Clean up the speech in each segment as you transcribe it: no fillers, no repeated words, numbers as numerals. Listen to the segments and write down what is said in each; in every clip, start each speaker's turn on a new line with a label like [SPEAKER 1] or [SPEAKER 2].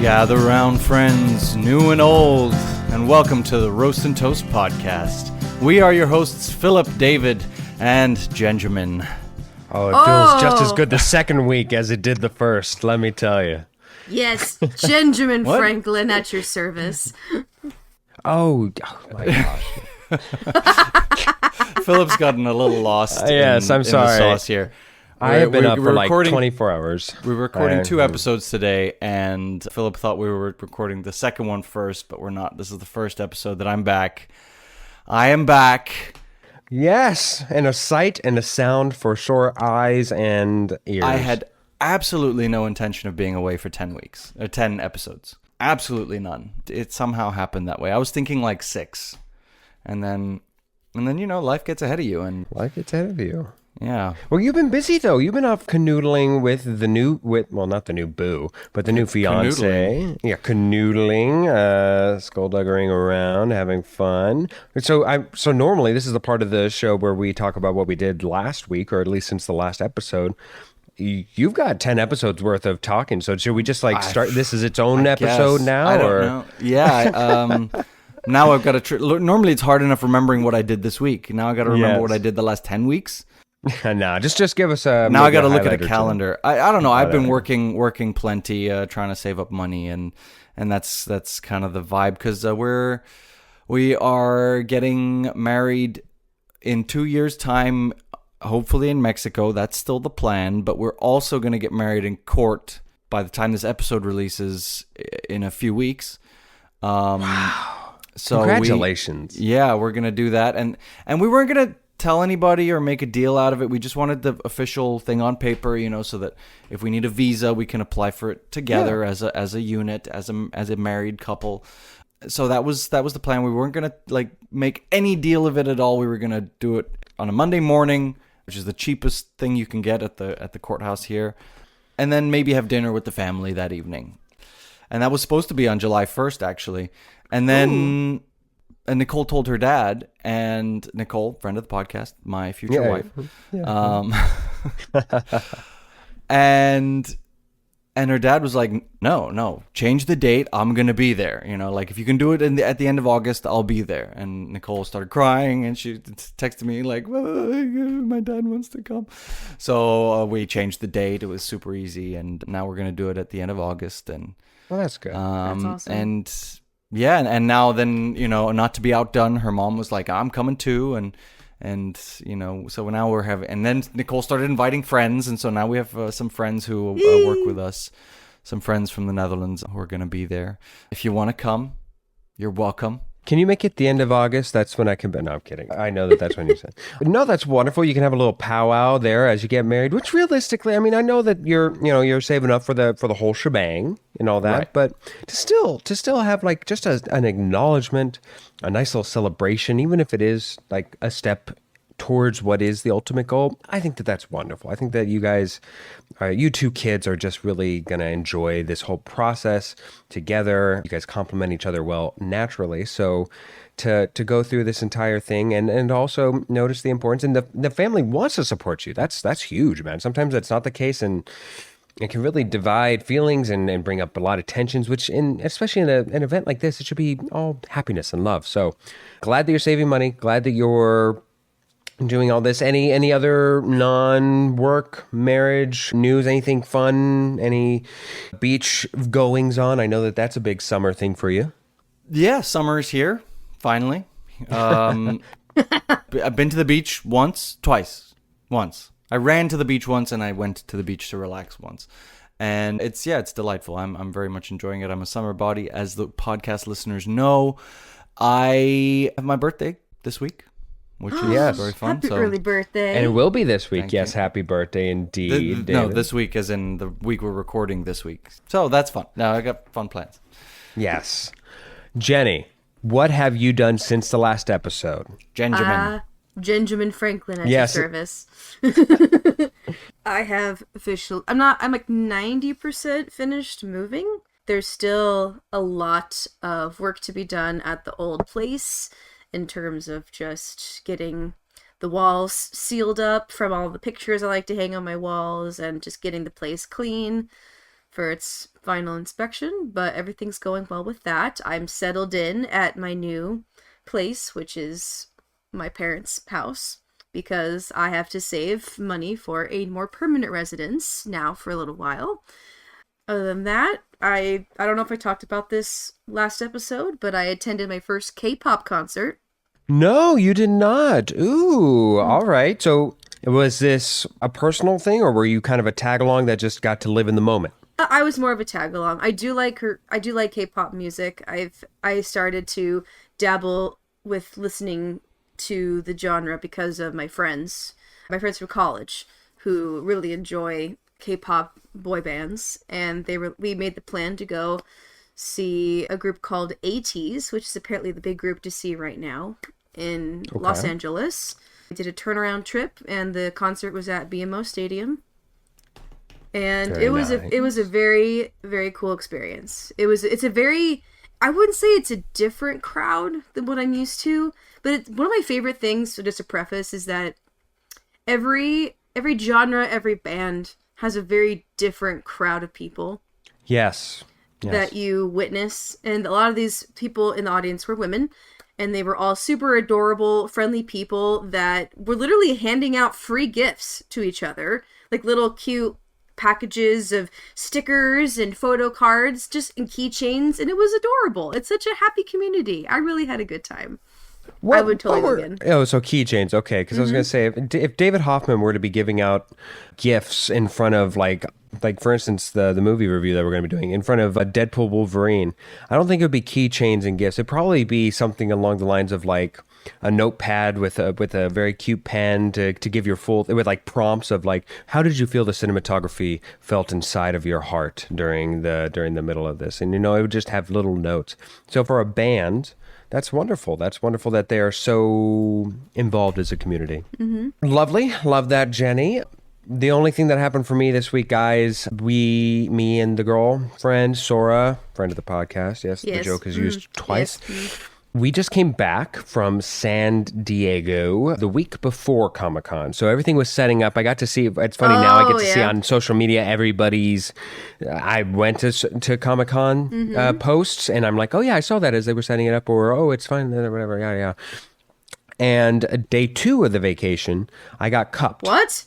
[SPEAKER 1] Gather round, friends, new and old, and welcome to the Roast and Toast podcast. We are your hosts, Philip, David, and Benjamin.
[SPEAKER 2] Oh, it feels just as good the second week as it did the first, let me tell you.
[SPEAKER 3] Yes, Benjamin Franklin at your service.
[SPEAKER 2] Oh my gosh.
[SPEAKER 1] Philip's gotten a little lost
[SPEAKER 2] yes, I'm sorry.
[SPEAKER 1] in the sauce here.
[SPEAKER 2] I have been up for like 24 hours.
[SPEAKER 1] We're recording two episodes today, and Philip thought we were recording the second one first, but we're not. This is the first episode that I'm back. I am back.
[SPEAKER 2] Yes, and a sight and a sound for sore eyes and ears.
[SPEAKER 1] I had absolutely no intention of being away for 10 weeks, or 10 episodes. Absolutely none. It somehow happened that way. I was thinking like 6. And then you know, life gets ahead of you. And
[SPEAKER 2] life gets ahead of you.
[SPEAKER 1] Yeah.
[SPEAKER 2] Well, you've been busy, though. You've been off canoodling with not the new boo, but the new fiance.
[SPEAKER 1] Canoodling.
[SPEAKER 2] Yeah, canoodling, skullduggery around, having fun. So normally this is the part of the show where we talk about what we did last week, or at least since the last episode. You've got 10 episodes worth of talking, so should we just start? This is its own episode now?
[SPEAKER 1] I don't know. Yeah. Now I've got to... normally it's hard enough remembering what I did this week. Now I got to remember what I did the last 10 weeks.
[SPEAKER 2] No, just give us a...
[SPEAKER 1] Now I got to look at a calendar. I don't know. I've been working plenty, trying to save up money, and that's kind of the vibe, because we are getting married in 2 years' time, hopefully in Mexico. That's still the plan, but we're also going to get married in court by the time this episode releases in a few weeks.
[SPEAKER 2] Wow.
[SPEAKER 1] So
[SPEAKER 2] congratulations.
[SPEAKER 1] We're going to do that. And we weren't going to tell anybody or make a deal out of it. We just wanted the official thing on paper, so that if we need a visa, we can apply for it together as a unit, as a married couple. So that was the plan. We weren't going to make any deal of it at all. We were going to do it on a Monday morning, which is the cheapest thing you can get at the courthouse here, and then maybe have dinner with the family that evening. And that was supposed to be on July 1st, actually. And then and Nicole told her dad, and Nicole, friend of the podcast, my future wife, and her dad was like, no, change the date. I'm going to be there. If you can do it at the end of August, I'll be there. And Nicole started crying, and she texted me like, my dad wants to come. So we changed the date. It was super easy. And now we're going to do it at the end of August. And
[SPEAKER 2] well, that's good.
[SPEAKER 3] That's awesome.
[SPEAKER 1] And yeah. And now then, not to be outdone, her mom was like, I'm coming too. And so now we're having, and then Nicole started inviting friends, and so now we have some friends who work with us, some friends from the Netherlands who are going to be there. If you want to come, you're welcome.
[SPEAKER 2] Can you make it the end of August? That's when I can. No, I'm kidding. I know that's when you said. No, that's wonderful. You can have a little powwow there as you get married. Which realistically, I mean, I know that you're saving up for the whole shebang and all that, right. But to still have just an acknowledgement, a nice little celebration, even if it is like a step towards what is the ultimate goal, I think that's wonderful. I think that you guys, you two kids, are just really going to enjoy this whole process together. You guys complement each other well naturally. So to go through this entire thing and also notice the importance, and the family wants to support you. That's huge, man. Sometimes that's not the case, and it can really divide feelings and bring up a lot of tensions, which especially in an event like this, it should be all happiness and love. So glad that you're saving money. Glad that you're doing all this. Any other non-work marriage news? Anything fun? Any beach goings on? I know that's a big summer thing for you.
[SPEAKER 1] Yeah, summer is here finally. I've been to the beach once. I ran to the beach once, and I went to the beach to relax once. And it's delightful. I'm very much enjoying it. I'm a summer body, as the podcast listeners know. I have my birthday this week, which is very fun.
[SPEAKER 3] Happy early birthday.
[SPEAKER 2] And it will be this week.
[SPEAKER 1] Thank you.
[SPEAKER 2] Happy birthday indeed.
[SPEAKER 1] No, this week as in the week we're recording this week. So that's fun. Now I got fun plans.
[SPEAKER 2] Yes. Jenny, what have you done since the last episode?
[SPEAKER 3] Benjamin Franklin at your service. I have I'm like 90% finished moving. There's still a lot of work to be done at the old place, in terms of just getting the walls sealed up from all the pictures I like to hang on my walls, and just getting the place clean. for its final inspection, but everything's going well with that. I'm settled in at my new place, which is my parents' house, because I have to save money for a more permanent residence now for a little while. Other than that, I don't know if I talked about this last episode, but I attended my first K-pop concert.
[SPEAKER 2] No, you did not. Ooh, all right. So was this a personal thing, or were you kind of a tag-along that just got to live in the moment?
[SPEAKER 3] I was more of a tag-along. I do like K-pop music. I started to dabble with listening to the genre because of my friends from college who really enjoy K-pop boy bands, and we made the plan to go see a group called ATEEZ, which is apparently the big group to see right now in Los Angeles. We did a turnaround trip, and the concert was at BMO Stadium, and it was a very, very cool experience. It's a very, I wouldn't say it's a different crowd than what I'm used to, but one of my favorite things, so just to preface, is that every genre, every band has a very different crowd of people.
[SPEAKER 2] Yes.
[SPEAKER 3] That you witness. And a lot of these people in the audience were women, and they were all super adorable, friendly people that were literally handing out free gifts to each other, like little cute packages of stickers and photo cards, just in keychains, and it was adorable. It's such a happy community. I really had a good time. I would totally go again.
[SPEAKER 2] Oh, so keychains, okay. Because I was going to say, if David Hoffman were to be giving out gifts in front of, like for instance, the movie review that we're going to be doing, in front of Deadpool Wolverine, I don't think it would be keychains and gifts. It'd probably be something along the lines of, like, a notepad with a very cute pen to give your full, with like prompts of like, how did you feel the cinematography felt inside of your heart during the middle of this? And, it would just have little notes. So for a band, that's wonderful. That's wonderful that they are so involved as a community. Mm-hmm. Lovely. Love that, Jenny. The only thing that happened for me this week, guys, me and the girlfriend, Sora, friend of the podcast. Yes. The joke is used twice. Yes. We just came back from San Diego the week before Comic-Con. So everything was setting up. I got to see, it's funny now, I get to see on social media everybody's, I went to Comic-Con posts, and I'm like, oh yeah, I saw that as they were setting it up, or oh, it's fine, whatever, yeah. And day 2 of the vacation, I got cupped.
[SPEAKER 3] What?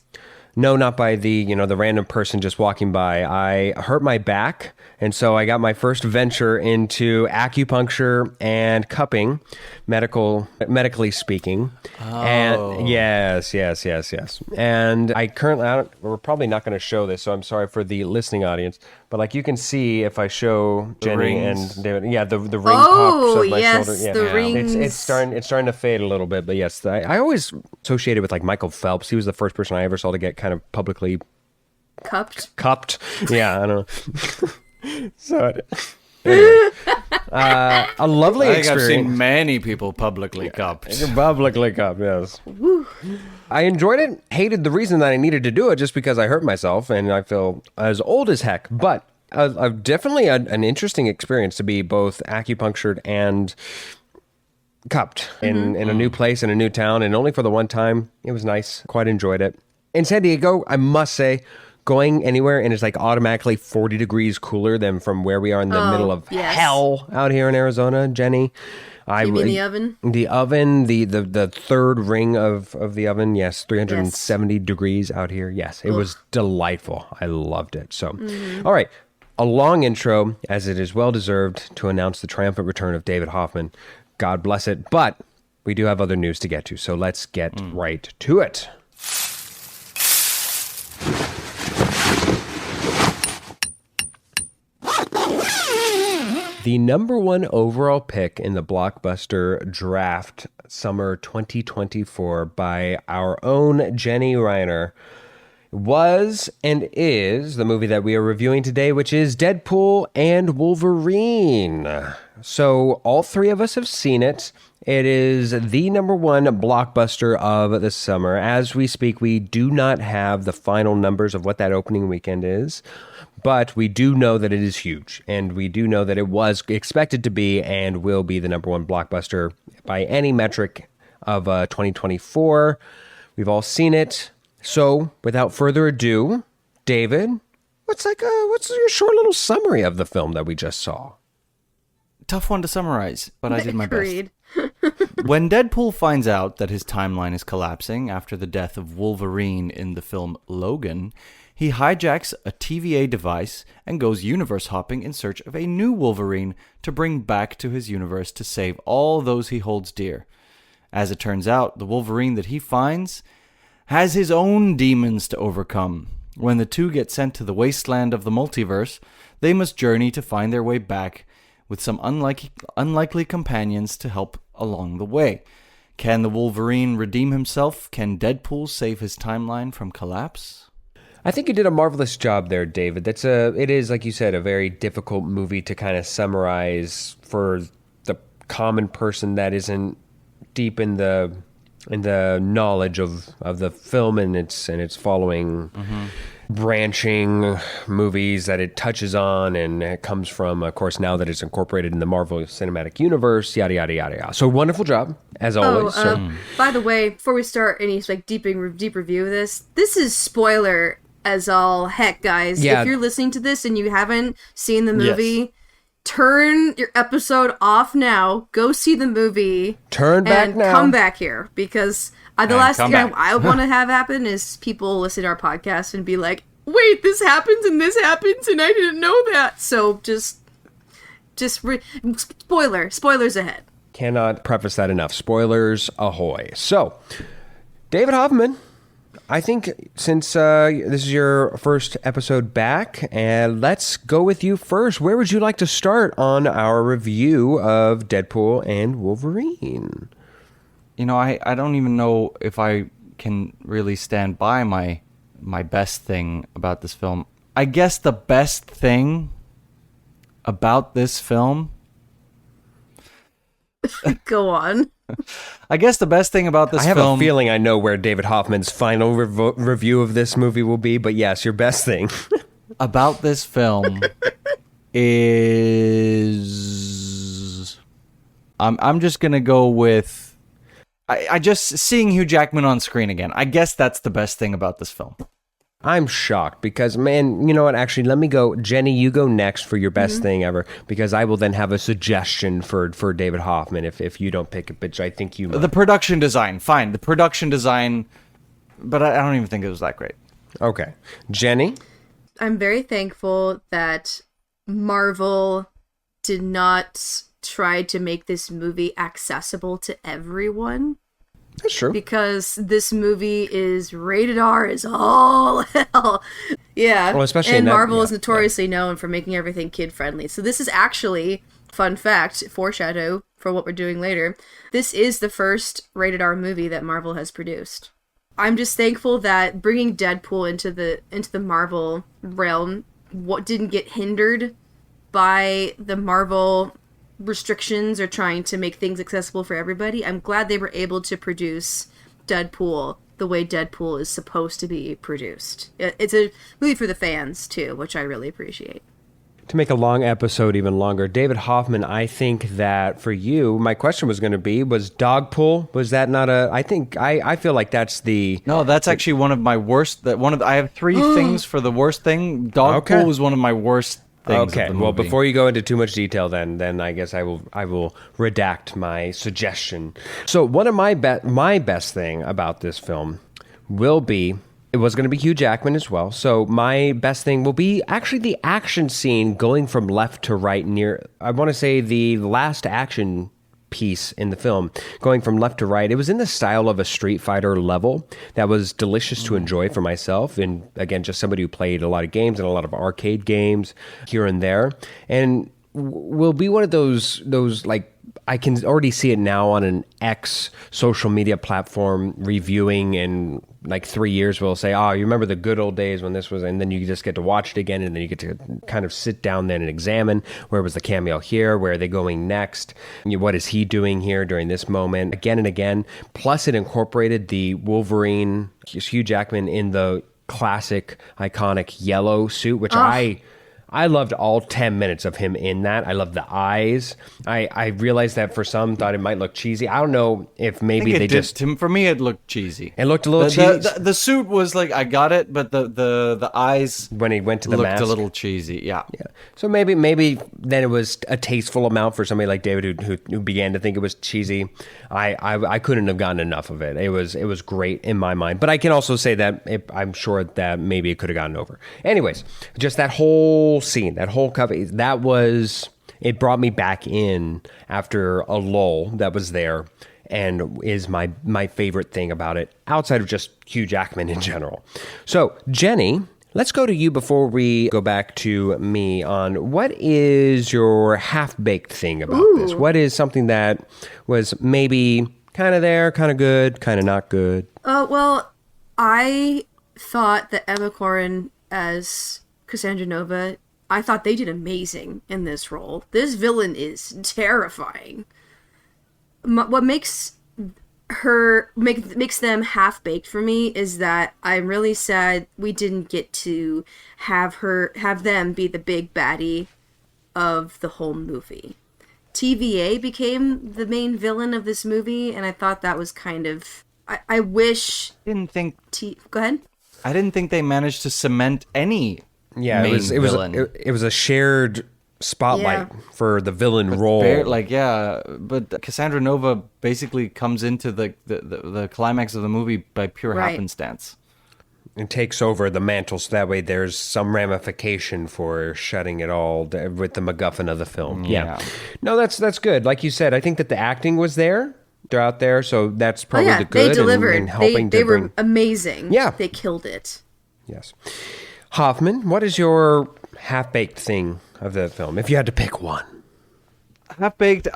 [SPEAKER 2] No, not by the random person just walking by. I hurt my back, and so I got my first venture into acupuncture and cupping, medically speaking.
[SPEAKER 1] Oh.
[SPEAKER 2] And yes. And we're probably not going to show this, so I'm sorry for the listening audience, but like you can see if I show Jenny and David, the ring pops of my shoulder. Yeah,
[SPEAKER 3] the rings.
[SPEAKER 2] It's starting to fade a little bit, but yes, I always associated with like Michael Phelps. He was the first person I ever saw to get kind of publicly cupped. Yeah, I don't know. So anyway, a lovely experience.
[SPEAKER 1] I've seen many people publicly cupped.
[SPEAKER 2] Publicly cupped, yes. Woo. I enjoyed it. Hated the reason that I needed to do it, just because I hurt myself and I feel as old as heck. But definitely an interesting experience to be both acupunctured and cupped in a new place, in a new town, and only for the one time. It was nice. Quite enjoyed it. In San Diego, I must say, going anywhere and it's like automatically 40 degrees cooler than from where we are in the middle of hell out here in Arizona, Jenny.
[SPEAKER 3] You mean the oven?
[SPEAKER 2] The oven, the third ring of the oven, yes, 370 degrees out here. Yes, it was delightful. I loved it. So, all right, a long intro, as it is well-deserved, to announce the triumphant return of David Hoffman. God bless it. But we do have other news to get to, so let's get right to it. The number 1 overall pick in the blockbuster draft summer 2024 by our own Jenny Reiner was and is the movie that we are reviewing today, which is Deadpool and Wolverine. So all 3 of us have seen it. It is the number 1 blockbuster of the summer. As we speak, we do not have the final numbers of what that opening weekend is, but we do know that it is huge, and we do know that it was expected to be and will be the number 1 blockbuster by any metric of 2024. We've all seen it. So, without further ado, David, what's your short little summary of the film that we just saw?
[SPEAKER 1] Tough one to summarize, but I did my
[SPEAKER 3] Agreed.
[SPEAKER 1] best. When Deadpool finds out that his timeline is collapsing after the death of Wolverine in the film Logan, he hijacks a TVA device and goes universe hopping in search of a new Wolverine to bring back to his universe to save all those he holds dear. As it turns out, the Wolverine that he finds has his own demons to overcome. When the two get sent to the wasteland of the multiverse, they must journey to find their way back with some unlikely companions to help along the way. Can the Wolverine redeem himself? Can Deadpool save his timeline from collapse?
[SPEAKER 2] I think you did a marvelous job there, David. It is, like you said, a very difficult movie to kind of summarize for the common person that isn't deep in the knowledge of the film and its following branching movies that it touches on, and it comes from, of course, now that it's incorporated in the Marvel Cinematic Universe, yada yada yada yada. So wonderful job as always.
[SPEAKER 3] By the way, before we start any deep review of this is spoiler as all heck, guys.
[SPEAKER 2] Yeah.
[SPEAKER 3] If you're listening to this and you haven't seen the movie, turn your episode off now. Go see the movie.
[SPEAKER 2] Turn back
[SPEAKER 3] and
[SPEAKER 2] now.
[SPEAKER 3] Come back here, because the last thing I want to have happen is people listen to our podcast and be like, "Wait, this happens and I didn't know that." So spoilers ahead.
[SPEAKER 2] Cannot preface that enough. Spoilers ahoy. So, David Hoffman, I think since this is your first episode back, and let's go with you first. Where would you like to start on our review of Deadpool and Wolverine?
[SPEAKER 1] You know, I don't even know if I can really stand by my best thing about this film. I guess the best thing about this film...
[SPEAKER 3] Go on.
[SPEAKER 1] I guess the best thing about this film...
[SPEAKER 2] I have a feeling I know where David Hoffman's final review of this movie will be, but yes, your best thing.
[SPEAKER 1] about this film is... I'm just going to go with... I just seeing Hugh Jackman on screen again. I guess that's the best thing about this film.
[SPEAKER 2] I'm shocked because, man, you know what? Actually, let me go. Jenny, you go next for your best thing ever, because I will then have a suggestion for David Hoffman if you don't pick it, which I think you might.
[SPEAKER 1] The production design, fine. The production design, but I don't even think it was that great.
[SPEAKER 2] Okay. Jenny?
[SPEAKER 3] I'm very thankful that Marvel did not try to make this movie accessible to everyone.
[SPEAKER 2] That's true.
[SPEAKER 3] Because this movie is rated R as all hell. Yeah.
[SPEAKER 2] Well, especially
[SPEAKER 3] and Marvel is notoriously known for making everything kid-friendly. So this is actually, fun fact, foreshadow for what we're doing later, this is the first rated R movie that Marvel has produced. I'm just thankful that bringing Deadpool into the Marvel realm didn't get hindered by the Marvel restrictions or trying to make things accessible for everybody. I'm glad they were able to produce Deadpool the way Deadpool is supposed to be produced. It's a movie for the fans too, which I really appreciate.
[SPEAKER 2] To make a long episode even longer, David Hoffman, I think that for you, my question was going to be, was Dogpool, was that not I feel like that's the...
[SPEAKER 1] No, that's actually one of my worst, I have three things for the worst thing. Dogpool was one of my worst things.
[SPEAKER 2] Okay, well, before you go into too much detail, then I guess I will redact my suggestion. So one of my best thing about this film will be, it was going to be Hugh Jackman as well. So my best thing will be actually the action scene going from left to right near, I want to say the last action piece in the film, going from left to right. It was in the style of a Street Fighter level that was delicious to enjoy for myself. And again, just somebody who played a lot of games and a lot of arcade games here and there. And will be one of those like, I can already see it now on an X social media platform reviewing, in like 3 years we'll say, oh, you remember the good old days when this was, and then you just get to watch it again, and then you get to kind of sit down then and examine where was the cameo here, where are they going next, what is he doing here during this moment, again and again. Plus it incorporated the Wolverine, Hugh Jackman in the classic iconic yellow suit, which I I loved all 10 minutes of him in that. I loved the eyes. I realized that for some thought it might look cheesy. I don't know if maybe they just...
[SPEAKER 1] For me, it looked cheesy.
[SPEAKER 2] It looked a little cheesy.
[SPEAKER 1] The suit was like, I got it, but the eyes...
[SPEAKER 2] When he went to the
[SPEAKER 1] looked
[SPEAKER 2] mask.
[SPEAKER 1] a little cheesy, yeah.
[SPEAKER 2] So maybe then it was a tasteful amount for somebody like David who began to think it was cheesy. I couldn't have gotten enough of it. It was great in my mind. But I can also say that I'm sure that maybe it could have gotten over. Anyways, just that whole scene, that whole cover, it brought me back in after a lull that was there, and is my favorite thing about it, outside of just Hugh Jackman in general. So, Jenny, let's go to you before we go back to me on what is your half-baked thing about this? What is something that was maybe kind of there, kind of good, kind of not good?
[SPEAKER 3] Well, I thought that Emma Corrin as Cassandra Nova, I thought they did amazing in this role. This villain is terrifying. What makes them half-baked for me is that I'm really sad we didn't get to have them be the big baddie of the whole movie. TVA became the main villain of this movie, and I thought that was kind of... I wish...
[SPEAKER 1] Didn't think...
[SPEAKER 3] Go ahead.
[SPEAKER 1] I didn't think they managed to cement any
[SPEAKER 2] it was a shared spotlight for the villain role.
[SPEAKER 1] But Cassandra Nova basically comes into the climax of the movie by pure happenstance.
[SPEAKER 2] And takes over the mantle, so that way there's some ramification for shutting it all with the MacGuffin of the film. Yeah. No, that's good. Like you said, I think that the acting was there. They're out there, so that's probably the good.
[SPEAKER 3] They delivered.
[SPEAKER 2] And helping
[SPEAKER 3] they were amazing. Yeah. They killed it.
[SPEAKER 2] Yes. Hoffman, what is your half-baked thing of the film, if you had to pick one?
[SPEAKER 1] Half-baked,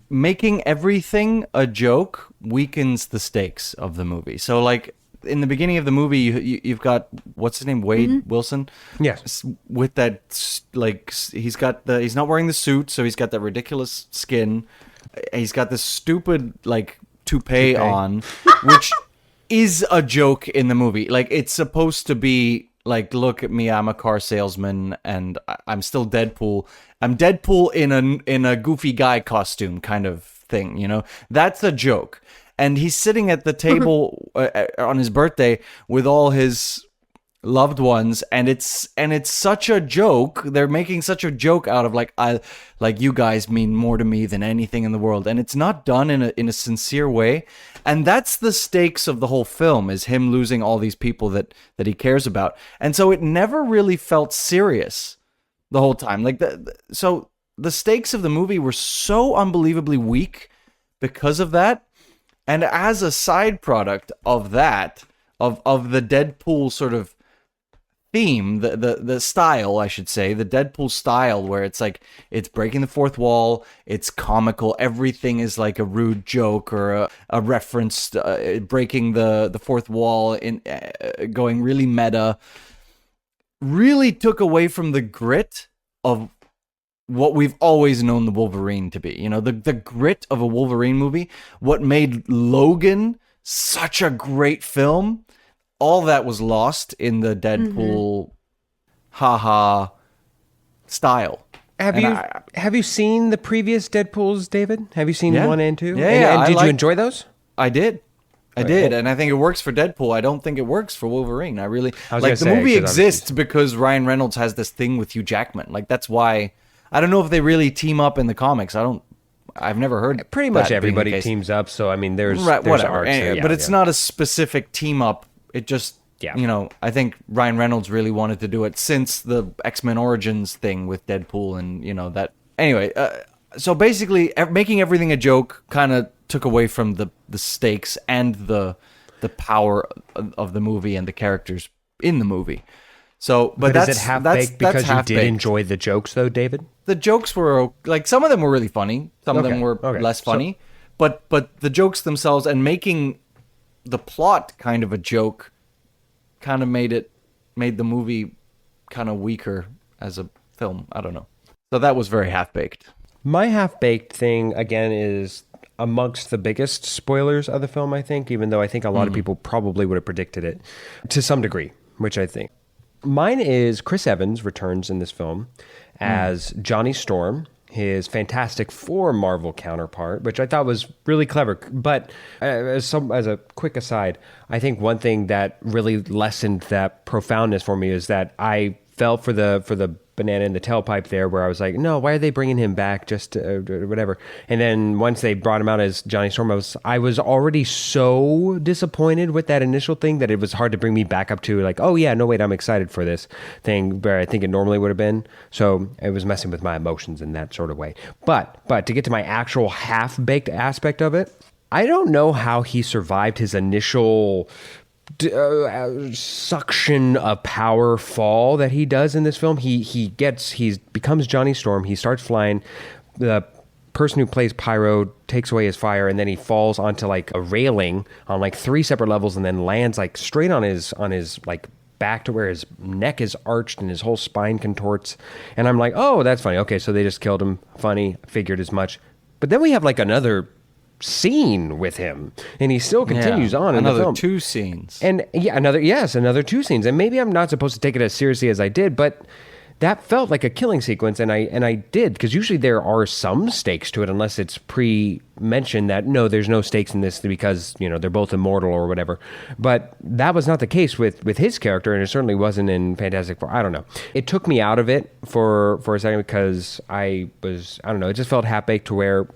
[SPEAKER 1] making everything a joke weakens the stakes of the movie. So, like, in the beginning of the movie, you've got, what's his name, Wade Wilson?
[SPEAKER 2] Yes.
[SPEAKER 1] With that, like, he's not wearing the suit, so he's got that ridiculous skin. He's got this stupid, like, toupee on, which is a joke in the movie. Like, it's supposed to be, like, look at me, I'm a car salesman, and I'm still Deadpool. I'm Deadpool in a goofy guy costume kind of thing, you know? That's a joke. And he's sitting at the table on his birthday with all his loved ones, and it's such a joke. They're making such a joke out of like you guys mean more to me than anything in the world, and it's not done in a sincere way. And that's the stakes of the whole film, is him losing all these people that he cares about. And so it never really felt serious the whole time. Like so the stakes of the movie were so unbelievably weak because of that. And as a side product of that, of the Deadpool sort of theme, the style, I should say, the Deadpool style, where it's like, it's breaking the fourth wall, it's comical, everything is like a rude joke or a reference, breaking the fourth wall, in going really meta, really took away from the grit of what we've always known the Wolverine to be. You know, the grit of a Wolverine movie, what made Logan such a great film, all that was lost in the Deadpool haha style.
[SPEAKER 2] Have you seen the previous Deadpools, David? Have you seen 1 and 2?
[SPEAKER 1] Yeah,
[SPEAKER 2] and did you enjoy those?
[SPEAKER 1] I did. And I think it works for Deadpool. I don't think it works for Wolverine. I like the movie exists because Ryan Reynolds has this thing with Hugh Jackman. Like, that's why. I don't know if they really team up in the comics. I've never heard.
[SPEAKER 2] Pretty much everybody teams up. So I mean, there's
[SPEAKER 1] whatever.
[SPEAKER 2] Arcs,
[SPEAKER 1] but it's not a specific team up. It just, you know, I think Ryan Reynolds really wanted to do it since the X-Men Origins thing with Deadpool, and you know that. Anyway, so basically, making everything a joke kind of took away from the stakes and the power of the movie and the characters in the movie. So, but
[SPEAKER 2] is it half-baked because you did enjoy the jokes, though, David?
[SPEAKER 1] The jokes were, like, some of them were really funny. Some of them were less funny. But the jokes themselves and making the plot kind of a joke kind of made the movie kind of weaker as a film. I don't know. So that was very half-baked.
[SPEAKER 2] My half-baked thing, again, is amongst the biggest spoilers of the film, I think, even though I think a lot of people probably would have predicted it to some degree, which I think. Mine is Chris Evans returns in this film as Johnny Storm, his Fantastic Four Marvel counterpart, which I thought was really clever. But as a quick aside, I think one thing that really lessened that profoundness for me is that I fell for the banana in the tailpipe there, where I was like, no, why are they bringing him back? Just whatever. And then once they brought him out as Johnny Storm, I was already so disappointed with that initial thing that it was hard to bring me back up to like, oh yeah, no wait, I'm excited for this thing where I think it normally would have been. So it was messing with my emotions in that sort of way. But to get to my actual half-baked aspect of it, I don't know how he survived his initial suction of power fall that he does in this film. He becomes Johnny Storm. He starts flying. The person who plays Pyro takes away his fire, and then he falls onto like a railing on like 3 separate levels, and then lands like straight on his like back to where his neck is arched and his whole spine contorts. And I'm like, oh, that's funny. Okay, so they just killed him. Funny. Figured as much. But then we have like another scene with him, and he still continues on in the film.
[SPEAKER 1] Another 2 scenes.
[SPEAKER 2] And another 2 scenes. And maybe I'm not supposed to take it as seriously as I did, but that felt like a killing sequence, and I did, because usually there are some stakes to it, unless it's pre-mentioned that no, there's no stakes in this because they're both immortal or whatever. But that was not the case with his character, and it certainly wasn't in Fantastic Four. I don't know. It took me out of it for a second because I don't know. It just felt half-baked to where,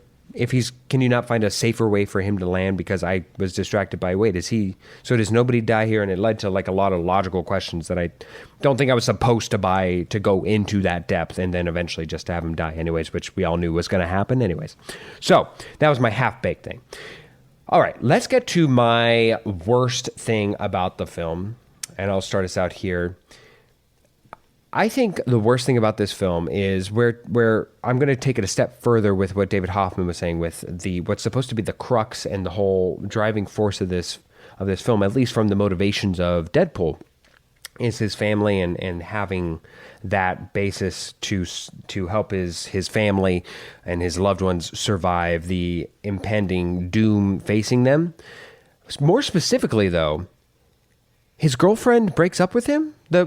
[SPEAKER 2] can you not find a safer way for him to land? Because I was distracted by, does nobody die here? And it led to like a lot of logical questions that I don't think I was supposed to go into that depth, and then eventually just to have him die anyways, which we all knew was going to happen anyways. So that was my half-baked thing. All right, let's get to my worst thing about the film, and I'll start us out here. I think the worst thing about this film is where I'm going to take it a step further with what David Hoffman was saying with what's supposed to be the crux and the whole driving force of this film, at least from the motivations of Deadpool, is his family and having that basis to help his family and his loved ones survive the impending doom facing them. More specifically, though, his girlfriend breaks up with him. The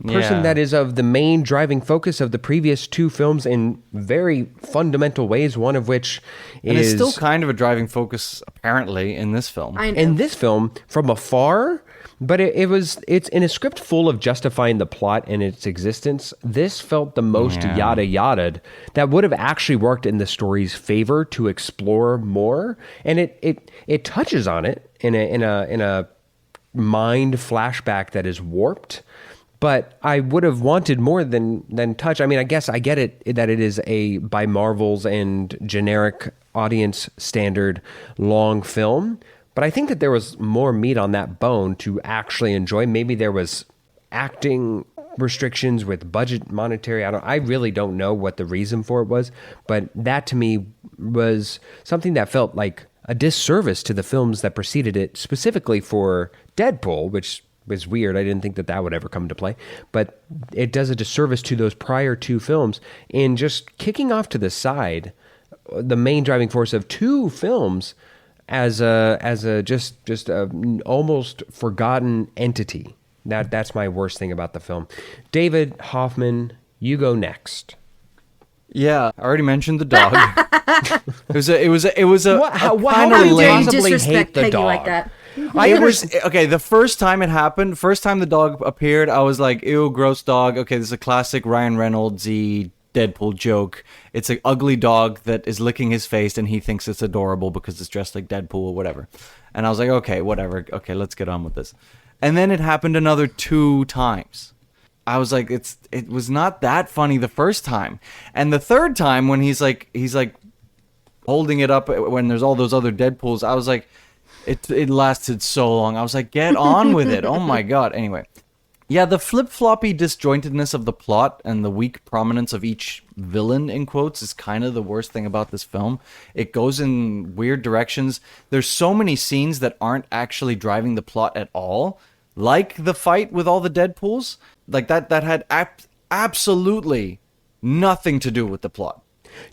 [SPEAKER 2] person that is of the main driving focus of the previous 2 films in very fundamental ways, one of which
[SPEAKER 1] and it's still kind of a driving focus apparently in this film.
[SPEAKER 2] In this film, from afar, but it's in a script full of justifying the plot and its existence. This felt the most yada yada that would have actually worked in the story's favor to explore more, and it touches on it in a mind flashback that is warped, but I would have wanted more than touch. I mean, I guess I get it that it is by Marvel's and generic audience standard long film, but I think that there was more meat on that bone to actually enjoy. Maybe there was acting restrictions with budget monetary. I really don't know what the reason for it was, but that to me was something that felt like a disservice to the films that preceded it, specifically for Deadpool, which was weird. I didn't think that would ever come into play, but it does a disservice to those prior 2 films in just kicking off to the side the main driving force of 2 films as a just a almost forgotten entity. That's my worst thing about the film. David Hoffman, you go next.
[SPEAKER 1] Yeah, I already mentioned the dog. It was a
[SPEAKER 2] how
[SPEAKER 1] kind
[SPEAKER 2] do
[SPEAKER 1] of
[SPEAKER 2] you
[SPEAKER 1] lame.
[SPEAKER 2] possibly
[SPEAKER 3] Disrespect
[SPEAKER 2] hate the
[SPEAKER 3] Peggy
[SPEAKER 2] dog?
[SPEAKER 3] like that.
[SPEAKER 1] It was okay. The first time it happened, first time the dog appeared, I was like, "Ew, gross dog." Okay, this is a classic Ryan Reynolds-y Deadpool joke. It's an ugly dog that is licking his face, and he thinks it's adorable because it's dressed like Deadpool or whatever. And I was like, "Okay, whatever. Okay, let's get on with this." And then it happened another 2 times. I was like, it was not that funny the first time, and the third time when he's like holding it up when there's all those other Deadpools, I was like, it lasted so long. I was like, get on with it. Oh my god. Anyway, yeah, the flip-floppy disjointedness of the plot and the weak prominence of each villain in quotes is kind of the worst thing about this film. It goes in weird directions. There's so many scenes that aren't actually driving the plot at all, like the fight with all the Deadpools. Like that had absolutely nothing to do with the plot.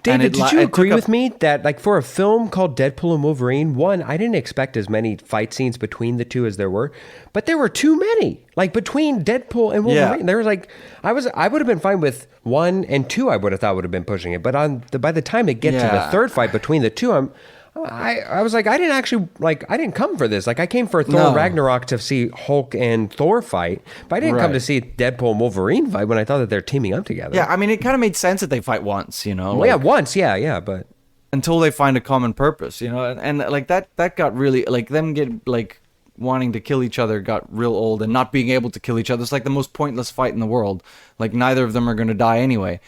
[SPEAKER 2] David, did you agree with me that, like, for a film called Deadpool and Wolverine, one, I didn't expect as many fight scenes between the two as there were, but there were too many. Like, between Deadpool and Wolverine, there was like, I would have been fine with 1 and 2. I would have thought would have been pushing it, but by the time it get to the third fight between the two, I was like, I didn't come for this. Like, I came for Thor Ragnarok to see Hulk and Thor fight, but I didn't come to see Deadpool and Wolverine fight when I thought that they're teaming up together.
[SPEAKER 1] Yeah, I mean, it kind of made sense that they fight once, you know? Like,
[SPEAKER 2] once, but...
[SPEAKER 1] Until they find a common purpose, you know? And like, that got really, like, them get, like, wanting to kill each other got real old, and not being able to kill each other. It's like the most pointless fight in the world. Like, neither of them are going to die anyway.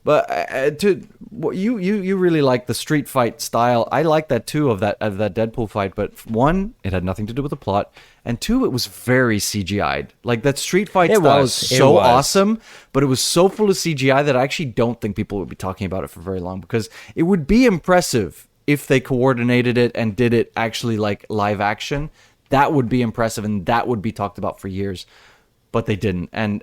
[SPEAKER 1] But you really like the street fight style. I like that too of that Deadpool fight. But one, it had nothing to do with the plot, and two, it was very CGI'd. Like, that street fight style was so awesome, but it was so full of CGI that I actually don't think people would be talking about it for very long, because it would be impressive if they coordinated it and did it actually like live action. That would be impressive, and that would be talked about for years. But they didn't, and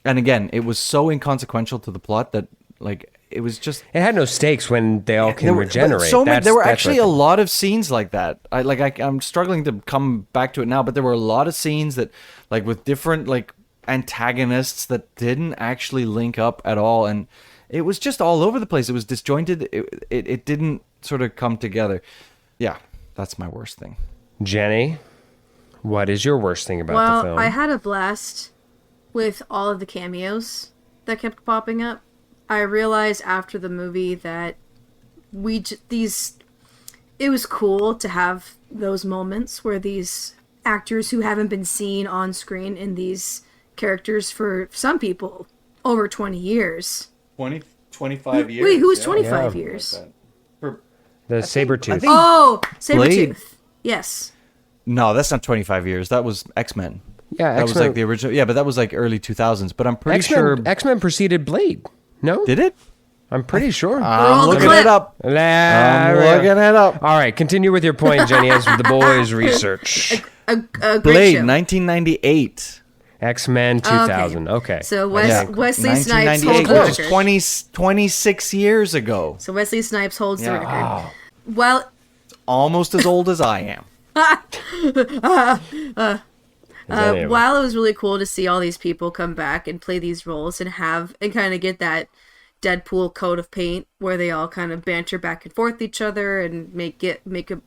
[SPEAKER 1] again, it was so inconsequential to the plot that, like, it was just... It
[SPEAKER 2] had no stakes when they all can regenerate.
[SPEAKER 1] There were actually a lot of scenes like that. I'm struggling to come back to it now, but there were a lot of scenes that, like, with different, like, antagonists that didn't actually link up at all, and it was just all over the place. It was disjointed. It didn't sort of come together. Yeah, that's my worst thing.
[SPEAKER 2] Jenny, what is your worst thing about the film?
[SPEAKER 3] Well, I had a blast with all of the cameos that kept popping up. I realized after the movie that it was cool to have those moments where these actors who haven't been seen on screen in these characters for some people over 20 years.
[SPEAKER 1] 25 years.
[SPEAKER 3] Wait, who was 25 years?
[SPEAKER 2] The Sabretooth.
[SPEAKER 3] Sabretooth. Yes.
[SPEAKER 1] No, that's not 25 years. That was X-Men.
[SPEAKER 2] Yeah,
[SPEAKER 1] that was like the original. Yeah, but that was like early 2000s. But I'm pretty sure
[SPEAKER 2] X-Men preceded Blade. No,
[SPEAKER 1] did it?
[SPEAKER 2] I'm pretty sure.
[SPEAKER 1] I'm looking it up. All
[SPEAKER 2] right, continue with your point, Jenny, as the boys research.
[SPEAKER 1] Blade, 1998.
[SPEAKER 2] X-Men 2000. Okay.
[SPEAKER 3] So Wesley Snipes holds the
[SPEAKER 1] record. Which is 26 years ago.
[SPEAKER 3] So Wesley Snipes holds the record. Well,
[SPEAKER 1] almost as old as I am.
[SPEAKER 3] While it was really cool to see all these people come back and play these roles and kind of get that Deadpool coat of paint where they all kind of banter back and forth each other and make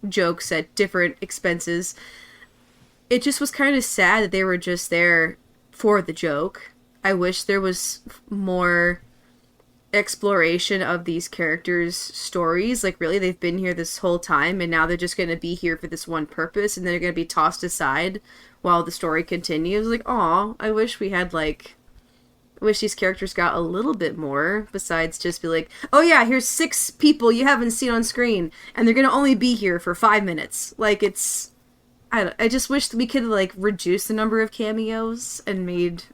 [SPEAKER 3] jokes at different expenses, it just was kind of sad that they were just there for the joke. I wish there was more exploration of these characters' stories. Like, really, they've been here this whole time, and now they're just going to be here for this one purpose, and they're going to be tossed aside while the story continues. Like, aw, I wish these characters got a little bit more, besides just be like, oh yeah, here's 6 people you haven't seen on screen, and they're going to only be here for 5 minutes. Like, I just wish that we could, like, reduce the number of cameos and made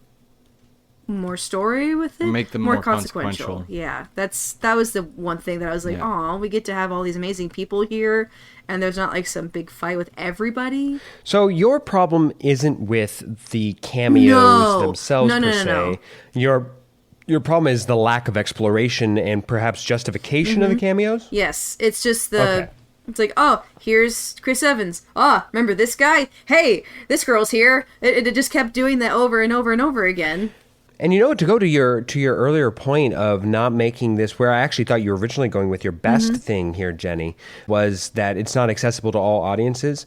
[SPEAKER 3] more story with it.
[SPEAKER 1] Make them more consequential.
[SPEAKER 3] Yeah, that was the one thing that I was like, oh, we get to have all these amazing people here, and there's not like some big fight with everybody.
[SPEAKER 2] So your problem isn't with the cameos themselves per se. No. Your problem is the lack of exploration and perhaps justification of the cameos?
[SPEAKER 3] Yes, it's just It's like, oh, here's Chris Evans. Remember this guy? Hey, this girl's here. It just kept doing that over and over and over again.
[SPEAKER 2] And you know, to go to your earlier point of not making this, where I actually thought you were originally going with your best thing here, Jenny, was that it's not accessible to all audiences.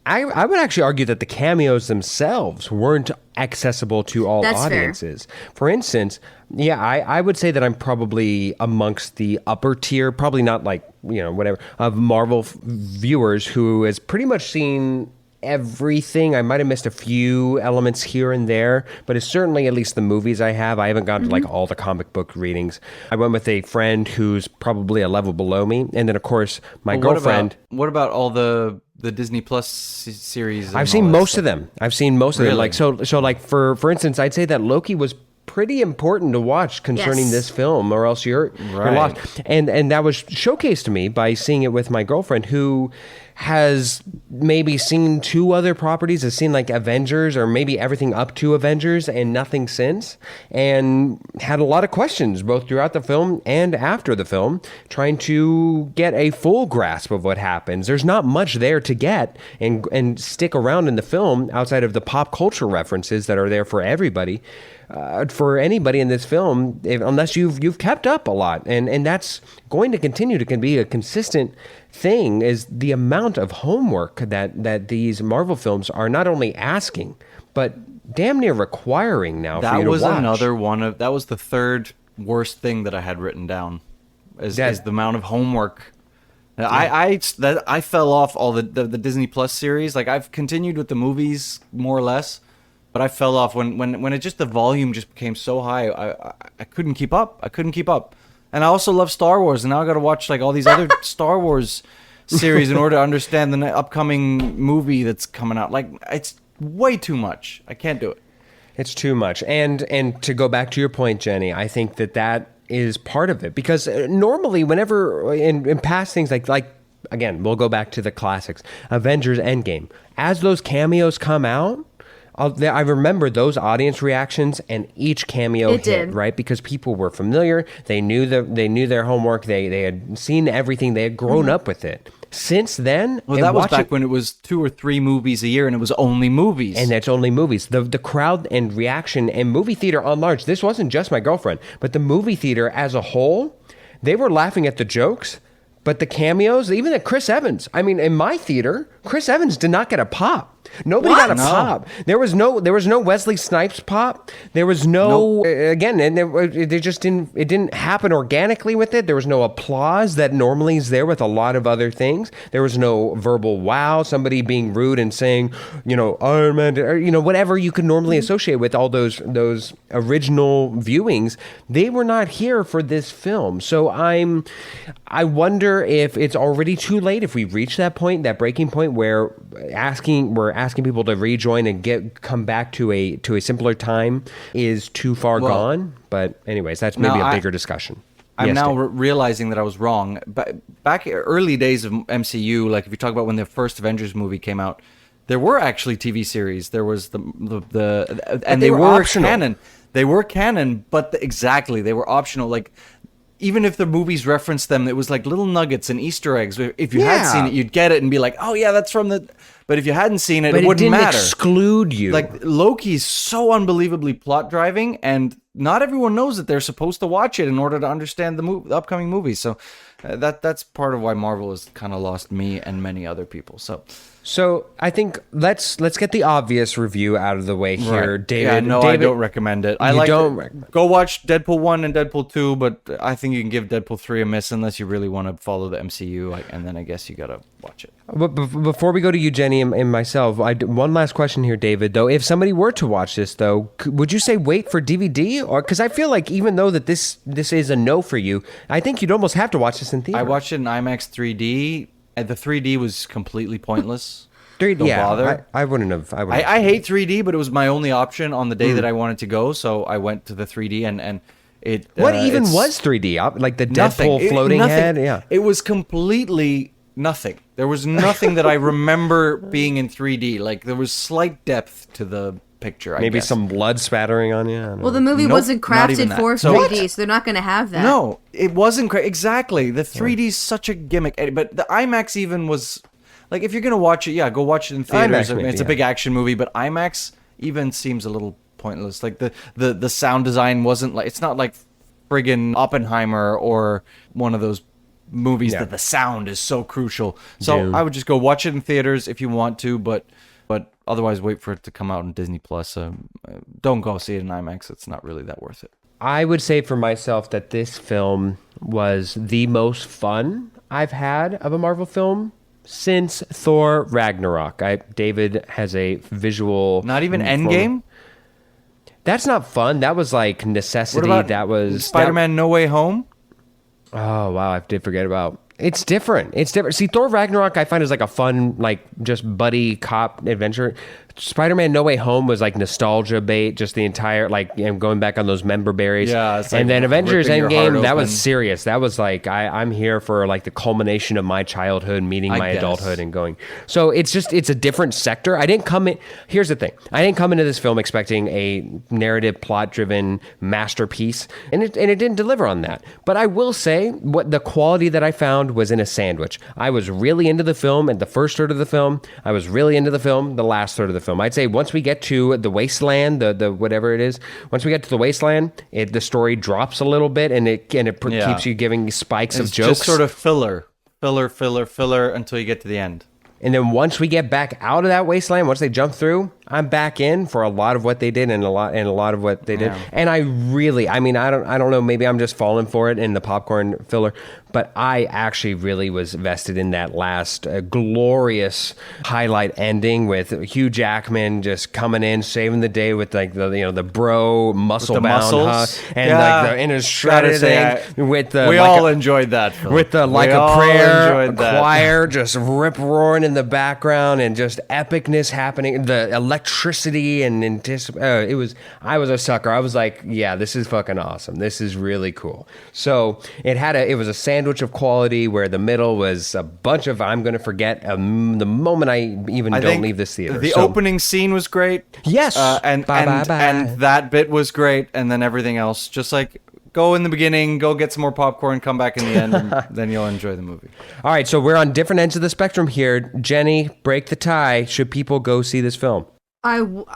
[SPEAKER 2] I would actually argue that the cameos themselves weren't accessible to all audiences. Fair. For instance, I would say that I'm probably amongst the upper tier, probably not like, whatever, of Marvel viewers who has pretty much seen everything. I might have missed a few elements here and there, but it's certainly at least the movies I have. I haven't gotten to like all the comic book readings. I went with a friend who's probably a level below me, and then of course my girlfriend.
[SPEAKER 1] What about all the Disney Plus series?
[SPEAKER 2] I've seen most of them. Like so like for instance, I'd say that Loki was pretty important to watch concerning this film, or else you're lost. And that was showcased to me by seeing it with my girlfriend, who has maybe seen 2 other properties, has seen like Avengers or maybe everything up to Avengers and nothing since, and had a lot of questions both throughout the film and after the film, trying to get a full grasp of what happens. There's not much there to get and stick around in the film outside of the pop culture references that are there for everybody. For anybody in this film, unless you've kept up a lot, and that's going to continue to be a consistent thing, is the amount of homework that these Marvel films are not only asking, but damn near requiring now for you to watch.
[SPEAKER 1] That was another one of, that was the third worst thing that I had written down, is the amount of homework. Yeah. I fell off all the Disney Plus series. Like, I've continued with the movies more or less, but I fell off when it just, the volume just became so high. I couldn't keep up. And I also love Star Wars, and now I got to watch like all these other Star Wars series in order to understand the upcoming movie that's coming out. Like, it's way too much. I can't do it.
[SPEAKER 2] It's too much. And to go back to your point, Jenny, I think that is part of it, because normally whenever in past things like again, we'll go back to the classics, Avengers Endgame, as those cameos come out, I remember those audience reactions, and each cameo hit, right? Because people were familiar. They knew their homework. They had seen everything. They had grown up with it. Since then,
[SPEAKER 1] well, that was back when it was 2 or 3 movies a year, and it was only movies.
[SPEAKER 2] And that's only movies. The crowd and reaction and movie theater on large. This wasn't just My Girlfriend, but the movie theater as a whole, they were laughing at the jokes. But the cameos, even at Chris Evans. I mean, in my theater, Chris Evans did not get a pop. Nobody got a pop. There was no Wesley Snipes pop. There was no again, and it just didn't happen organically with it. There was no applause that normally is there with a lot of other things. There was no verbal wow, somebody being rude and saying, Iron Man, or whatever you could normally associate with all those original viewings. They were not here for this film. So I wonder if it's already too late, if we reach that point, that breaking point where we're asking people to rejoin and come back to a simpler time is too far gone. But anyways, that's maybe a bigger discussion.
[SPEAKER 1] I'm now realizing that I was wrong. But back early days of MCU, like if you talk about when the first Avengers movie came out, there were actually TV series. There was and they were optional. Canon. They were canon, but they were optional. Like, even if the movies referenced them, it was like little nuggets and Easter eggs. If you had seen it, you'd get it and be like, "Oh yeah, that's from the." But if you hadn't seen it, it wouldn't matter.
[SPEAKER 2] But it didn't exclude you.
[SPEAKER 1] Like, Loki's so unbelievably plot driving, and not everyone knows that they're supposed to watch it in order to understand the upcoming movies. So that's part of why Marvel has kind of lost me and many other people. So
[SPEAKER 2] I think let's get the obvious review out of the way here, right. David.
[SPEAKER 1] Yeah, no,
[SPEAKER 2] David,
[SPEAKER 1] I don't recommend it. Go watch Deadpool 1 and Deadpool 2, but I think you can give Deadpool 3 a miss unless you really want to follow the MCU, and then I guess you gotta watch it.
[SPEAKER 2] But before we go to you, Jenny, and myself, one last question here, David, though. If somebody were to watch this, though, would you say wait for DVD? Or because I feel like even though that this is a no for you, I think you'd almost have to watch this in theater.
[SPEAKER 1] I watched it in IMAX 3D. And the 3D was completely pointless.
[SPEAKER 2] 3D,
[SPEAKER 1] Don't bother.
[SPEAKER 2] I wouldn't have.
[SPEAKER 1] I hate 3D, but it was my only option on the day that I wanted to go, so I went to the 3D, and it.
[SPEAKER 2] What even was 3D? Like the Deadpool floating head? Yeah.
[SPEAKER 1] It was completely nothing. There was nothing that I remember being in 3D. Like, there was slight depth to the picture,
[SPEAKER 2] Maybe
[SPEAKER 1] guess.
[SPEAKER 2] some blood spattering on you.
[SPEAKER 3] Well, the movie wasn't crafted for 3D, so they're not going to have that.
[SPEAKER 1] No, it wasn't. Exactly. The 3D is such a gimmick. But the IMAX even was... Like, if you're going to watch it, go watch it in theaters. It's a big action movie, but IMAX even seems a little pointless. Like, the sound design wasn't like... It's not like friggin' Oppenheimer or one of those movies that the sound is so crucial. So Doom. I would just go watch it in theaters if you want to, but otherwise wait for it to come out on Disney Plus. Don't go see it in IMAX. It's not really that worth it.
[SPEAKER 2] I would say for myself that this film was the most fun I've had of a Marvel film since Thor Ragnarok. David has a visual...
[SPEAKER 1] Not even Endgame?
[SPEAKER 2] That's not fun. That was like necessity.
[SPEAKER 1] What about
[SPEAKER 2] that was
[SPEAKER 1] Spider-Man No Way Home?
[SPEAKER 2] Oh, wow. I did forget about... It's different. See, Thor Ragnarok I find is like a fun, like just buddy cop adventure. Spider-Man No Way Home was like nostalgia bait, just the entire, like, going back on those member berries.
[SPEAKER 1] Yeah, it's like
[SPEAKER 2] and then Avengers
[SPEAKER 1] ripping your heart
[SPEAKER 2] Endgame, that was
[SPEAKER 1] open.
[SPEAKER 2] serious. That was like, I'm here for like the culmination of my childhood, meeting my
[SPEAKER 1] guess.
[SPEAKER 2] adulthood and going. So it's a different sector. I didn't come in, here's the thing. I didn't come into this film expecting a narrative, plot-driven masterpiece, and it didn't deliver on that. But I will say, what the quality that I found was in a sandwich. I was really into the film at the first third of the film. I was really into the film the last third of the film. I'd say once we get to the wasteland, the whatever it is, once we get to the wasteland, the story drops a little bit, and it keeps you giving spikes of jokes.
[SPEAKER 1] Just sort of filler until you get to the end.
[SPEAKER 2] And then once we get back out of that wasteland, once they jump through, I'm back in for a lot of what they did and a lot of what they did.
[SPEAKER 1] Yeah.
[SPEAKER 2] And I don't know, maybe I'm just falling for it in the popcorn filler, but I actually really was vested in that last glorious highlight ending with Hugh Jackman just coming in, saving the day with like the bro muscle bound and like the in his shredded thing with the
[SPEAKER 1] we all enjoyed that film.
[SPEAKER 2] with the like a prayer choir just rip roaring in the background and just epicness happening, the electricity and I was a sucker. I was like, yeah, this is fucking awesome. This is really cool. So it was a sandwich of quality where the middle was a bunch of I'm going to forget the moment I don't leave this theater.
[SPEAKER 1] The opening scene was great.
[SPEAKER 2] Yes.
[SPEAKER 1] And that bit was great. And then everything else, just like, go in the beginning, go get some more popcorn, come back in the end, and then you'll enjoy the movie.
[SPEAKER 2] All right, so we're on different ends of the spectrum here. Jenny, break the tie. Should people go see this film?
[SPEAKER 3] I want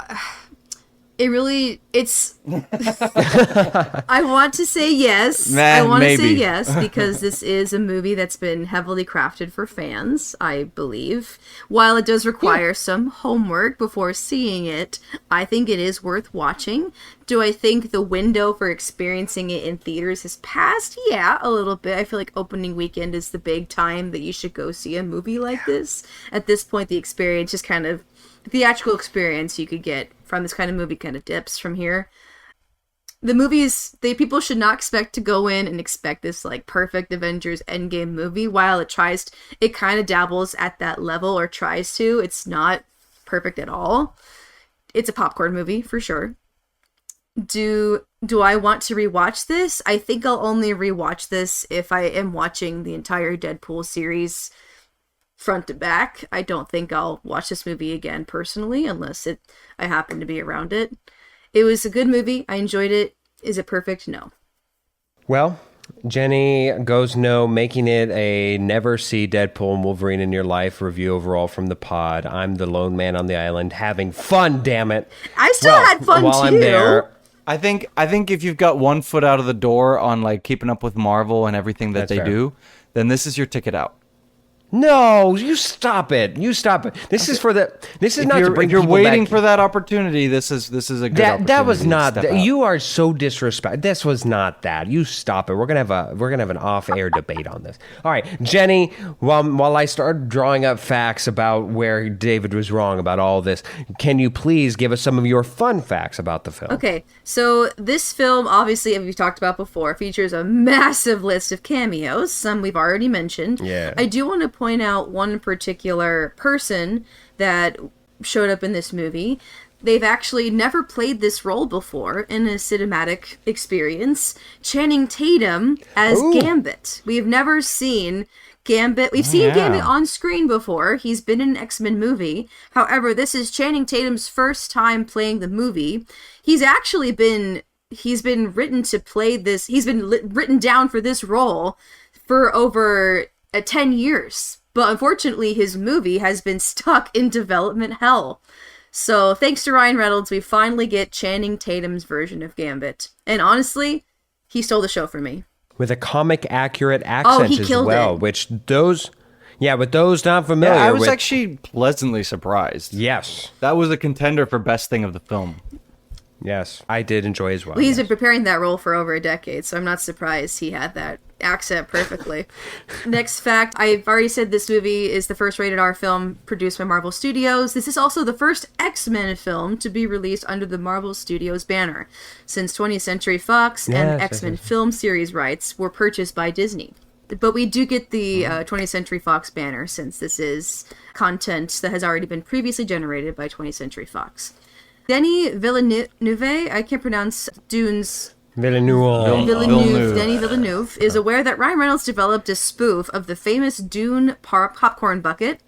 [SPEAKER 3] to say yes. I want to say yes because this is a movie that's been heavily crafted for fans, I believe. While it does require some homework before seeing it, I think it is worth watching. Do I think the window for experiencing it in theaters has passed? Yeah, a little bit. I feel like opening weekend is the big time that you should go see a movie like this. At this point, the experience is kind of theatrical experience you could get from this kind of movie kind of dips from here. The people should not expect to go in and expect this like perfect Avengers Endgame movie. While it kind of dabbles at that level or tries to, it's not perfect at all. It's a popcorn movie for sure. Do I want to rewatch this? I think I'll only rewatch this if I am watching the entire Deadpool series front to back. I don't think I'll watch this movie again personally unless I happen to be around it. It was a good movie. I enjoyed it. Is it perfect? No.
[SPEAKER 2] Well, Jenny goes no, making it a never see Deadpool and Wolverine in your life review overall from the pod. I'm the lone man on the island having fun, damn it.
[SPEAKER 3] I still had fun
[SPEAKER 2] while
[SPEAKER 3] too.
[SPEAKER 2] I'm there.
[SPEAKER 1] I think if you've got one foot out of the door on like keeping up with Marvel and everything that they do, then this is your ticket out.
[SPEAKER 2] No, you stop it. This is not to bring people back.
[SPEAKER 1] If you're waiting for that opportunity, this is a good opportunity.
[SPEAKER 2] That was not that.
[SPEAKER 1] Out.
[SPEAKER 2] You are so disrespectful. This was not that. You stop it. We're gonna have an off-air debate on this. All right, Jenny. While I start drawing up facts about where David was wrong about all this, can you please give us some of your fun facts about the film?
[SPEAKER 3] Okay, so this film, obviously, as we've talked about before, features a massive list of cameos. Some we've already mentioned.
[SPEAKER 2] Yeah.
[SPEAKER 3] I do want to point out one particular person that showed up in this movie. They've actually never played this role before in a cinematic experience. Channing Tatum as Gambit. We've never seen Gambit. We've seen Gambit on screen before. He's been in an X-Men movie. However, this is Channing Tatum's first time playing the movie. He's been written to play this. He's been written down for this role for over 10 years. But unfortunately, his movie has been stuck in development hell. So thanks to Ryan Reynolds, we finally get Channing Tatum's version of Gambit. And honestly, he stole the show for me.
[SPEAKER 2] With a comic accurate accent as well,
[SPEAKER 3] it.
[SPEAKER 2] with those not familiar.
[SPEAKER 1] Yeah, I was actually pleasantly surprised.
[SPEAKER 2] Yes.
[SPEAKER 1] That was a contender for best thing of the film.
[SPEAKER 2] Yes, I did enjoy as well.
[SPEAKER 3] Well, he's been preparing that role for over a decade, so I'm not surprised he had that accent perfectly. Next fact, I've already said this movie is the first rated R film produced by Marvel Studios. This is also the first X-Men film to be released under the Marvel Studios banner, since 20th Century Fox and X-Men film series rights were purchased by Disney. But we do get the 20th Century Fox banner, since this is content that has already been previously generated by 20th Century Fox. Denis Villeneuve, I can't pronounce Dune's...
[SPEAKER 2] Villeneuve.
[SPEAKER 3] Denis Villeneuve is aware that Ryan Reynolds developed a spoof of the famous Dune popcorn bucket,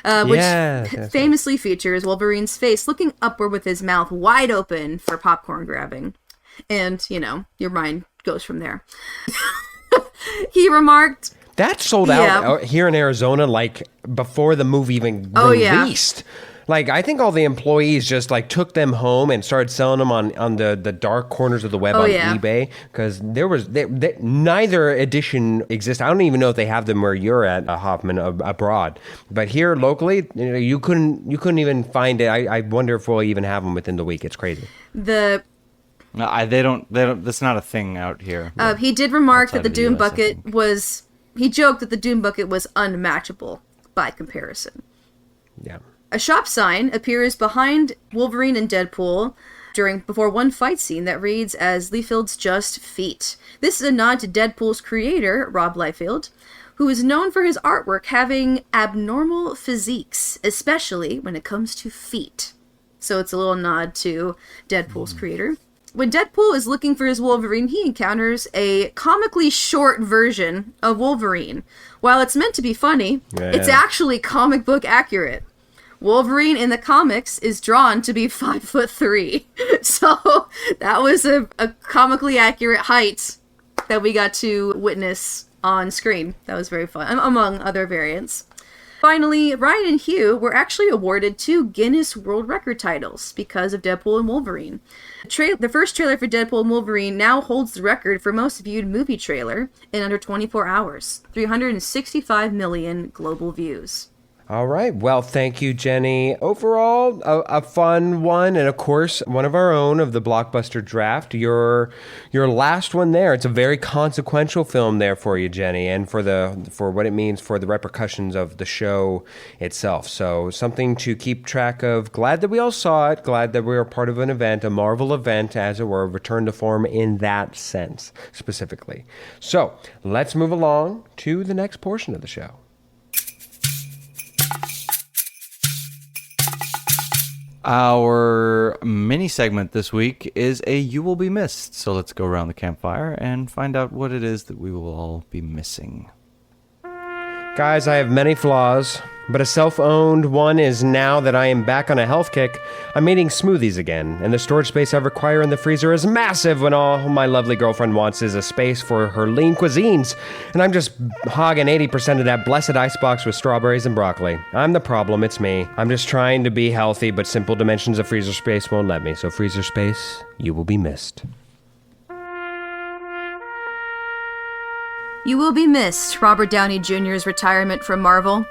[SPEAKER 3] which famously features Wolverine's face looking upward with his mouth wide open for popcorn grabbing. And, your mind goes from there. He remarked...
[SPEAKER 2] That sold out here in Arizona, like, before the movie even released. Yeah. Like, I think all the employees just, like, took them home and started selling them on the dark corners of the web eBay. Because neither edition exists. I don't even know if they have them where you're at, Hoffman, abroad. But here, locally, you couldn't even find it. I wonder if we'll even have them within the week. It's crazy.
[SPEAKER 1] No, they don't. That's not a thing out here.
[SPEAKER 3] He did remark that the Doom bucket was... He joked that the Doom bucket was unmatchable by comparison.
[SPEAKER 2] Yeah.
[SPEAKER 3] A shop sign appears behind Wolverine and Deadpool before one fight scene that reads as Liefeld's Just Feet. This is a nod to Deadpool's creator, Rob Liefeld, who is known for his artwork having abnormal physiques, especially when it comes to feet. So it's a little nod to Deadpool's creator. When Deadpool is looking for his Wolverine, he encounters a comically short version of Wolverine. While it's meant to be funny, it's actually comic book accurate. Wolverine in the comics is drawn to be 5'3". So that was a comically accurate height that we got to witness on screen. That was very fun, among other variants. Finally, Ryan and Hugh were actually awarded 2 Guinness World Record titles because of Deadpool and Wolverine. The first trailer for Deadpool and Wolverine now holds the record for most viewed movie trailer in under 24 hours. 365 million global views.
[SPEAKER 2] All right. Well, thank you, Jenny. Overall, a fun one, and of course, one of our own of the blockbuster draft. Your last one there. It's a very consequential film there for you, Jenny, and for what it means for the repercussions of the show itself. So something to keep track of. Glad that we all saw it. Glad that we were part of an event, a Marvel event, as it were, return to form in that sense specifically. So let's move along to the next portion of the show.
[SPEAKER 1] Our mini segment this week is a You Will Be Missed. So let's go around the campfire and find out what it is that we will all be missing.
[SPEAKER 2] Guys, I have many flaws, but a self-owned one is now that I am back on a health kick, I'm eating smoothies again, and the storage space I require in the freezer is massive when all my lovely girlfriend wants is a space for her lean cuisines, and I'm just hogging 80% of that blessed icebox with strawberries and broccoli. I'm the problem, it's me. I'm just trying to be healthy, but simple dimensions of freezer space won't let me, so freezer space, you will be missed.
[SPEAKER 3] You will be missed, Robert Downey Jr.'s retirement from Marvel.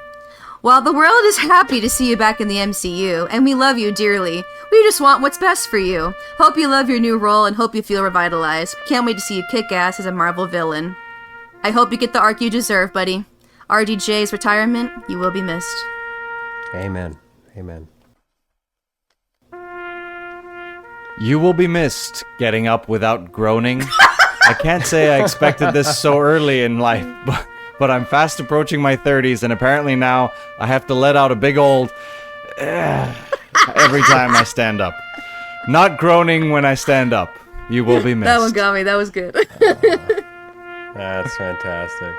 [SPEAKER 3] While the world is happy to see you back in the MCU, and we love you dearly, we just want what's best for you. Hope you love your new role and hope you feel revitalized. Can't wait to see you kick ass as a Marvel villain. I hope you get the arc you deserve, buddy. RDJ's retirement, you will be missed.
[SPEAKER 2] Amen. Amen.
[SPEAKER 1] You will be missed getting up without groaning. I can't say I expected this so early in life, but I'm fast approaching my 30s, and apparently now I have to let out a big old every time I stand up. Not groaning when I stand up. You will be missed.
[SPEAKER 3] That one got me. That was good.
[SPEAKER 2] That's fantastic.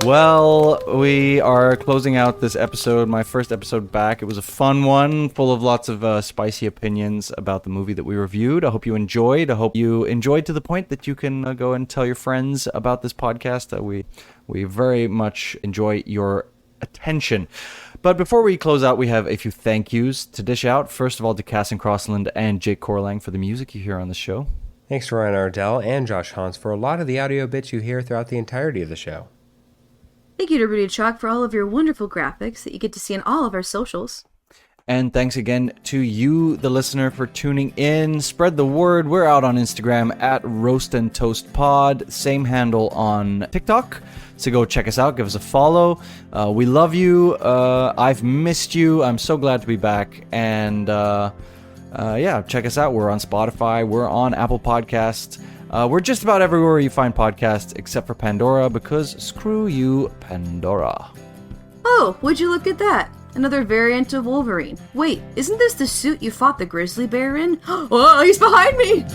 [SPEAKER 1] Well, we are closing out this episode, my first episode back. It was a fun one, full of lots of spicy opinions about the movie that we reviewed. I hope you enjoyed. I hope you enjoyed to the point that you can go and tell your friends about this podcast. We very much enjoy your attention. But before we close out, we have a few thank yous to dish out. First of all, to Casson Crossland and Jake Corlang for the music you hear on the show.
[SPEAKER 2] Thanks to Ryan Ardell and Josh Hans for a lot of the audio bits you hear throughout the entirety of the show.
[SPEAKER 3] Thank you to Rudy Chalk for all of your wonderful graphics that you get to see on all of our socials.
[SPEAKER 1] And thanks again to you, the listener, for tuning in. Spread the word. We're out on Instagram at Roast and Toast Pod. Same handle on TikTok. So go check us out. Give us a follow. We love you. I've missed you. I'm so glad to be back. And yeah, check us out. We're on Spotify. We're on Apple Podcasts. We're just about everywhere you find podcasts except for Pandora, because screw you, Pandora.
[SPEAKER 3] Oh, would you look at that? Another variant of Wolverine. Wait, isn't this the suit you fought the grizzly bear in? Oh, he's behind me!